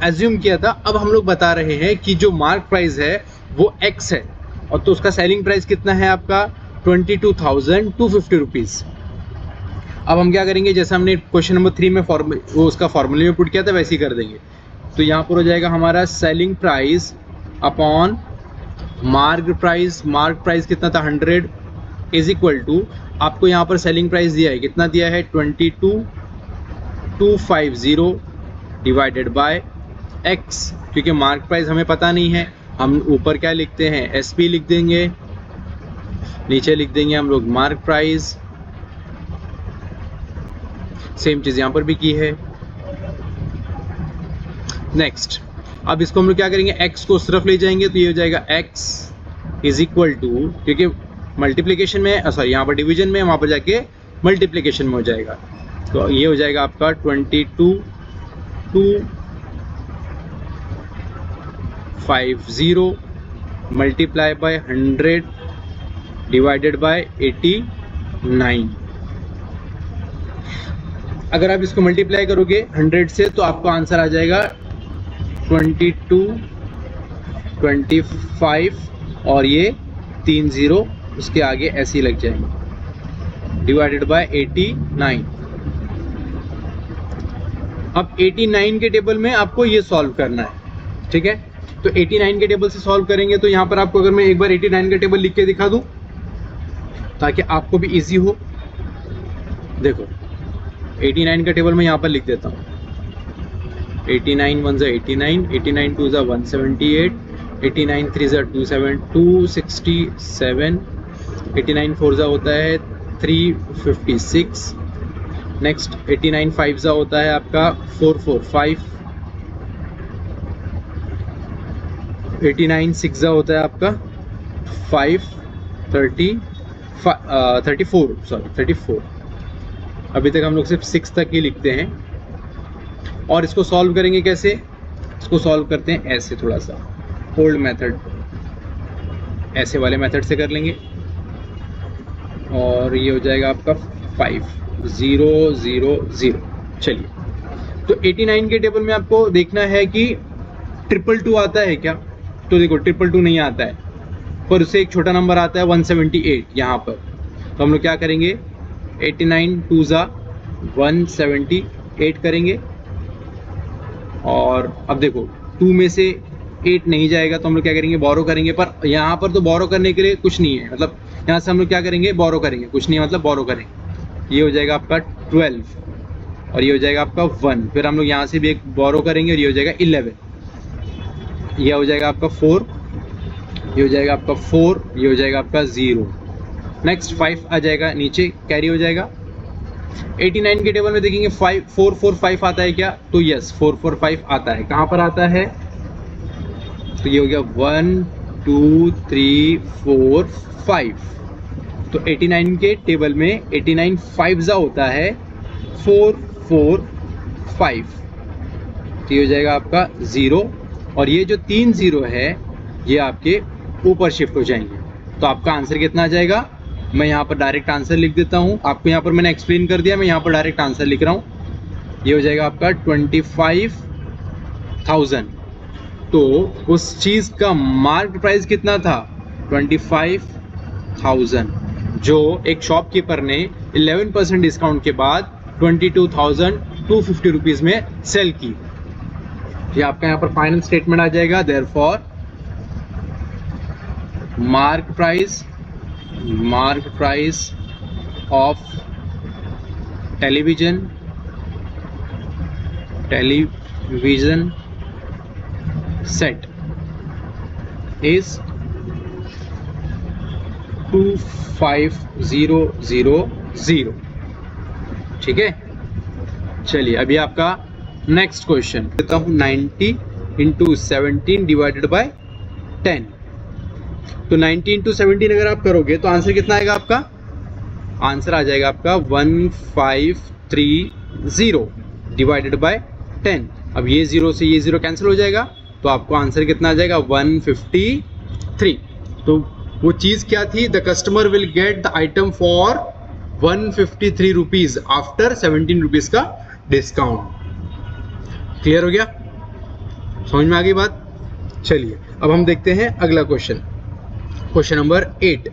एज्यूम किया था, अब हम लोग बता रहे हैं कि जो मार्क प्राइस है वो एक्स है और तो उसका सेलिंग प्राइस कितना है आपका 22,250 रुपीज़। अब हम क्या करेंगे, जैसे हमने क्वेश्चन नंबर 3 में वो उसका फॉर्मूले में पुट किया था वैसे ही कर देंगे। तो यहाँ पर हो जाएगा हमारा selling price upon mark price कितना था 100 इज इक्वल टू, आपको यहाँ पर सेलिंग प्राइस दिया है, कितना दिया है 22,250 डिवाइडेड बाय एक्स, क्योंकि मार्क प्राइस हमें पता नहीं है। हम ऊपर क्या लिखते हैं, SP लिख देंगे, नीचे लिख देंगे हम लोग मार्क प्राइस। सेम चीज़ यहाँ पर भी की है। नेक्स्ट, अब इसको हम लोग क्या करेंगे, x को उस तरफ ले जाएंगे, तो ये हो जाएगा x इज इक्वल टू, क्योंकि मल्टीप्लिकेशन में सॉरी यहाँ पर डिवीजन में, वहाँ पर जाके मल्टीप्लिकेशन में हो जाएगा। तो ये हो जाएगा आपका 22,250 मल्टीप्लाई बाय 100 डिवाइडेड बाय 89। अगर आप इसको मल्टीप्लाई करोगे 100 से तो आपको आंसर आ जाएगा 2225 और ये 30 उसके आगे ऐसे ही लग जाएंगे डिवाइडेड बाय 89। अब 89 के टेबल में आपको ये सॉल्व करना है, ठीक है। तो 89 के टेबल से सॉल्व करेंगे तो यहाँ पर आपको अगर मैं एक बार 89 का टेबल लिख के दिखा दूँ ताकि आपको भी इजी हो। देखो 89 का टेबल मैं यहाँ पर लिख देता हूँ। 89 1 89, 89 2 178, 89 3 267, 89 4 होता है 356, नेक्स्ट 89 5 होता है आपका 445, 89 6 होता है आपका 34। अभी तक हम लोग सिर्फ 6 तक ही लिखते हैं। और इसको सॉल्व करेंगे कैसे? इसको सॉल्व करते हैं ऐसे, थोड़ा सा ओल्ड मेथड, ऐसे वाले मेथड से कर लेंगे और ये हो जाएगा आपका 5000। चलिए, तो 89 के टेबल में आपको देखना है कि 222 आता है क्या। तो देखो 222 नहीं आता है, पर उससे एक छोटा नंबर आता है 178 यहाँ पर। तो हम लोग क्या करेंगे, 89 2 178 करेंगे। और अब देखो 2 में से 8 नहीं जाएगा तो हम लोग क्या करेंगे, बोरो करेंगे। पर यहाँ पर तो बोरो करने के लिए कुछ नहीं है, मतलब यहाँ से हम लोग क्या करेंगे, बोरो करेंगे, कुछ नहीं है मतलब बोरो करेंगे। ये हो जाएगा आपका 12 और ये हो जाएगा आपका 1। फिर हम लोग यहाँ से भी एक बोरो करेंगे और ये हो जाएगा 11। ये हो जाएगा आपका 4, ये हो जाएगा आपका 4, ये हो जाएगा आपका 0। नेक्स्ट 5 आ जाएगा नीचे, कैरी हो जाएगा। 89 के टेबल में देखेंगे 445 आता है क्या, तो यस 445 आता है। कहाँ पर आता है, तो ये हो गया 1 2 3 4 5। तो 89 के टेबल में 89 5 होता है 445। तो ये हो जाएगा आपका 0 और ये जो 3 0 है ये आपके ऊपर शिफ्ट हो जाएंगे। तो आपका आंसर कितना आ जाएगा, मैं यहाँ पर डायरेक्ट आंसर लिख देता हूँ। आपको यहाँ पर मैंने एक्सप्लेन कर दिया, मैं यहाँ पर डायरेक्ट आंसर लिख रहा हूँ। ये हो जाएगा आपका 25,000। तो उस चीज़ का मार्केट प्राइस कितना था, 25,000, जो एक शॉपकीपर ने 11% डिस्काउंट के बाद 22,250 रुपीज़ में सेल की। ये आपका यहाँ पर फाइनल स्टेटमेंट आ जाएगा। Therefore market price of television set is 25,000। ठीक है, चलिए अभी आपका नेक्स्ट क्वेश्चन देता हूँ। 90 × 17 डिवाइडेड बाय 10। तो 90 × 17 अगर आप करोगे तो आंसर कितना आएगा आपका, आंसर आ जाएगा आपका 1530 डिवाइडेड बाय 10। अब ये 0 से ये 0 कैंसिल हो जाएगा तो आपको आंसर कितना आ जाएगा, 153। तो वो चीज़ क्या थी, the customer will get the item for 153 rupees after 17 rupees का डिस्काउंट। क्लियर हो गया, समझ में आ गई बात। चलिए अब हम देखते हैं अगला question, question number 8।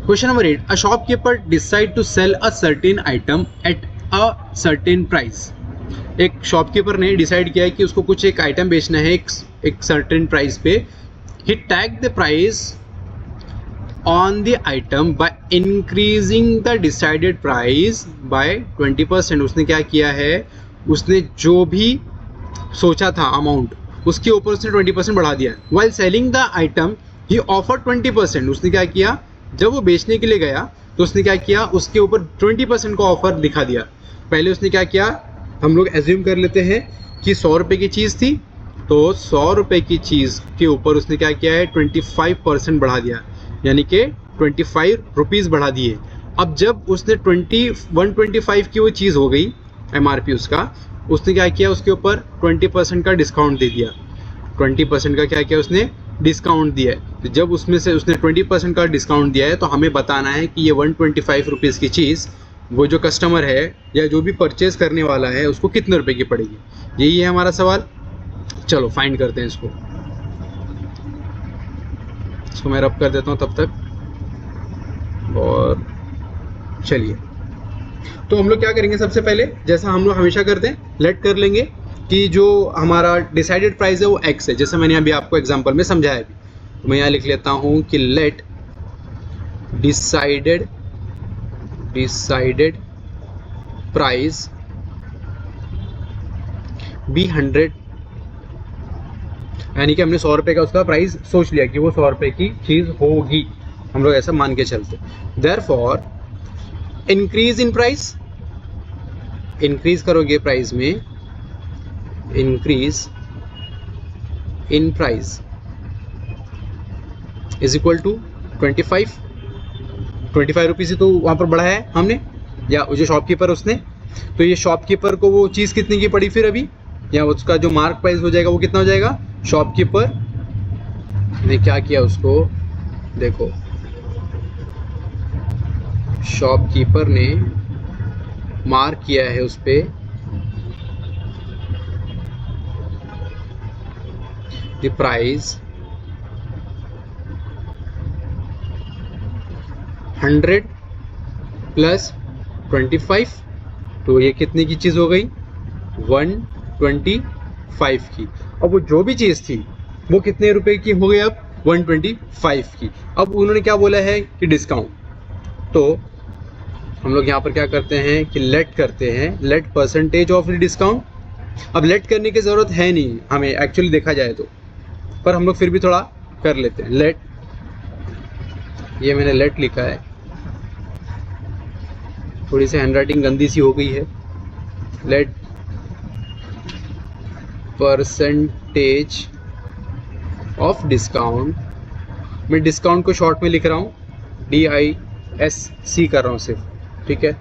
Question number 8, a shopkeeper decide to sell a certain item at a certain price. एक शॉपकीपर ने डिसाइड किया है कि उसको कुछ एक आइटम बेचना है एक सर्टेन प्राइस पे। He tag the price on the item by increasing the decided price by 20%। उसने क्या किया है, उसने जो भी सोचा था अमाउंट उसके ऊपर उसने 20% बढ़ा दिया। While selling the item he offer 20%। उसने क्या किया, जब वो बेचने के लिए गया तो उसने क्या किया, उसके ऊपर 20% का ऑफर दिखा दिया। पहले उसने क्या किया, हम लोग एज्यूम कर लेते हैं कि 100 रुपये की चीज़ थी, तो 100 रुपये की चीज़ के ऊपर उसने क्या किया है, 25% बढ़ा दिया, यानी कि 25 रुपीज़ बढ़ा दिए। अब जब उसने 125 की वो चीज़ हो गई MRP उसका, उसने क्या किया, उसके ऊपर 20% का डिस्काउंट दे दिया। 20% का क्या किया, उसने डिस्काउंट दिया है। तो जब उसमें से उसने 20% का डिस्काउंट दिया है तो हमें बताना है कि ये 125 रुपीज़ की चीज़ वो जो कस्टमर है या जो भी परचेज करने वाला है उसको कितने रुपए की पड़ेगी। यही है हमारा सवाल। चलो फाइंड करते हैं इसको मैं रब कर देता हूँ तब तक। और चलिए तो हम लोग क्या करेंगे, सबसे पहले जैसा हम लोग हमेशा करते हैं, लेट कर लेंगे कि जो हमारा डिसाइडेड प्राइस है वो एक्स है, जैसे मैंने अभी आपको एग्जांपल में समझाया भी। तो मैं यहाँ लिख लेता हूँ कि लेट डिसाइडेड प्राइस बी 100, यानी कि हमने 100 रुपये का उसका प्राइस सोच लिया कि वो 100 रुपये की चीज़ होगी, हम लोग ऐसा मान के चलते। Therefore increase in price, increase करोगे प्राइस में, increase in price is equal to 25 rupees ही तो वहाँ पर बढ़ाया है हमने, या जो शॉपकीपर उसने। तो ये शॉपकीपर को वो चीज़ कितने की पड़ी फिर अभी, या उसका जो मार्क प्राइस हो जाएगा वो कितना हो जाएगा। शॉपकीपर ने क्या किया उसको, देखो शॉपकीपर ने मार्क किया है उस पे द प्राइस 100 प्लस 25, तो ये कितने की चीज़ हो गई, 125 की। अब वो जो भी चीज़ थी वो कितने रुपए की हो गई, अब 125 की। अब उन्होंने क्या बोला है कि डिस्काउंट, तो हम लोग यहाँ पर क्या करते हैं कि लेट करते हैं, let percentage of the discount. अब लेट करने की ज़रूरत है नहीं हमें एक्चुअली देखा जाए तो, पर हम लोग फिर भी थोड़ा कर लेते हैं। लेट, ये मैंने लेट लिखा है, थोड़ी सी हैंडराइटिंग गंदी सी हो गई है। लेट परसेंटेज ऑफ डिस्काउंट, मैं डिस्काउंट को शॉर्ट में लिख रहा हूँ, DISC कर रहा हूँ सिर्फ, ठीक है।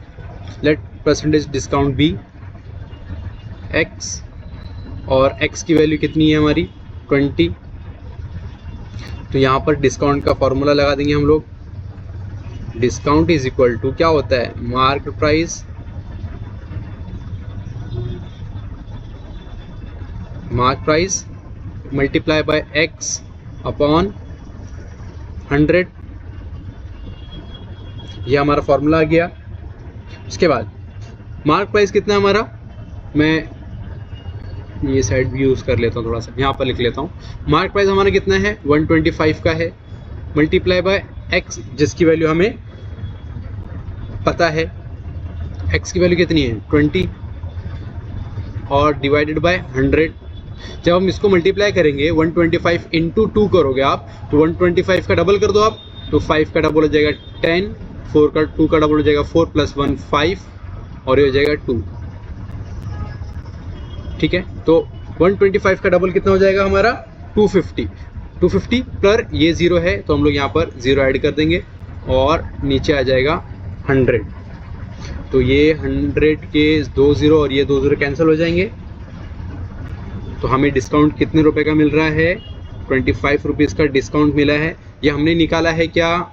Let percentage discount be x, और एक्स की वैल्यू कितनी है हमारी 20। तो यहाँ पर डिस्काउंट का फॉर्मूला लगा देंगे हम लोग, डिस्काउंट इज इक्वल टू क्या होता है, mark price multiply by x upon 100, ये हमारा फॉर्मूला आ गया। उसके बाद मार्क प्राइस कितना है हमारा, मैं ये साइड भी यूज़ कर लेता हूँ, थोड़ा सा यहाँ पर लिख लेता हूँ। मार्क प्राइस हमारा कितना है 125 का है, मल्टीप्लाई बाय एक्स जिसकी वैल्यू हमें पता है, एक्स की वैल्यू कितनी है 20, और डिवाइडेड बाय 100। जब हम इसको मल्टीप्लाई करेंगे 125 इंटू 2 करोगे आप, तो 125 का डबल कर दो आप, तो 5 का डबल हो जाएगा 10, 4 का 2 का डबल हो जाएगा 4 प्लस 1 5, और ये हो जाएगा 2, ठीक है। तो 125 का डबल कितना हो जाएगा हमारा 250 पर ये 0 है तो हम लोग यहाँ पर 0 ऐड कर देंगे, और नीचे आ जाएगा 100। तो ये 100 के 2 0 और ये 2 0 कैंसिल हो जाएंगे, तो हमें डिस्काउंट कितने रुपए का मिल रहा है, 25 रुपीज़ का डिस्काउंट मिला है। ये हमने निकाला है क्या,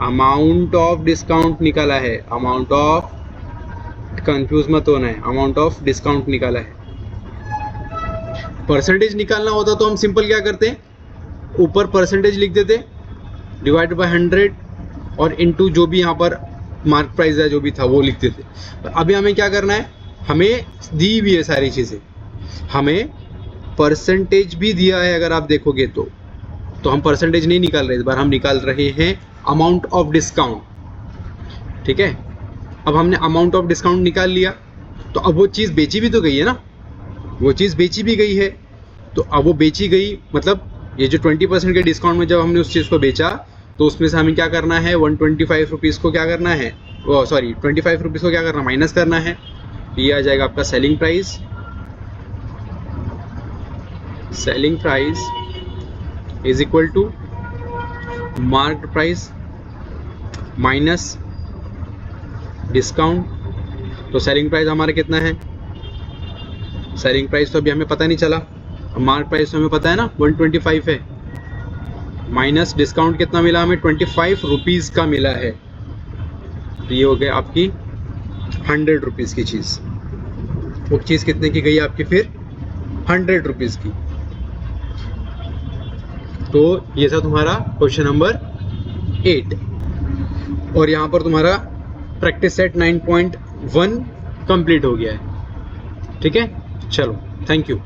अमाउंट ऑफ डिस्काउंट निकाला है, अमाउंट ऑफ, कंफ्यूज मत होना है, अमाउंट ऑफ डिस्काउंट निकाला है। परसेंटेज निकालना होता तो हम सिंपल क्या करते, ऊपर परसेंटेज लिख देते, डिवाइड बाय 100 और इनटू जो भी यहाँ पर मार्क प्राइस है जो भी था वो लिख देते। अभी हमें क्या करना है, हमें दी हुई है सारी चीज़ें, हमें परसेंटेज भी दिया है, अगर आप देखोगे तो हम परसेंटेज नहीं निकाल रहे, इस बार हम निकाल रहे हैं अमाउंट ऑफ डिस्काउंट, ठीक है। अब हमने अमाउंट ऑफ डिस्काउंट निकाल लिया, तो अब वो चीज़ बेची भी तो गई है ना, वो चीज़ बेची भी गई है, तो अब वो बेची गई मतलब ये जो 20% के डिस्काउंट में जब हमने उस चीज़ को बेचा, तो उसमें से हमें क्या करना है, 125 रुपीज़ को क्या करना है, सॉरी 25 रुपीज़ को क्या करना, माइनस करना है। ये आ जाएगा आपका selling price, selling price is equal to marked price minus discount. तो सेलिंग प्राइस हमारा कितना है, सेलिंग प्राइस तो अभी हमें पता नहीं चला, मार्क प्राइस तो हमें पता है ना 125 है, माइनस डिस्काउंट कितना मिला हमें, 25 रुपीज़ का मिला है। तो ये हो गया आपकी 100 रुपीज़ की चीज़, वो चीज़ कितने की गई आपकी फिर 100 रुपीज़ की। तो ये था तुम्हारा क्वेश्चन नंबर 8, और यहाँ पर तुम्हारा प्रैक्टिस सेट 9.0 1 कंप्लीट हो गया है। ठीक है, चलो, थैंक यू।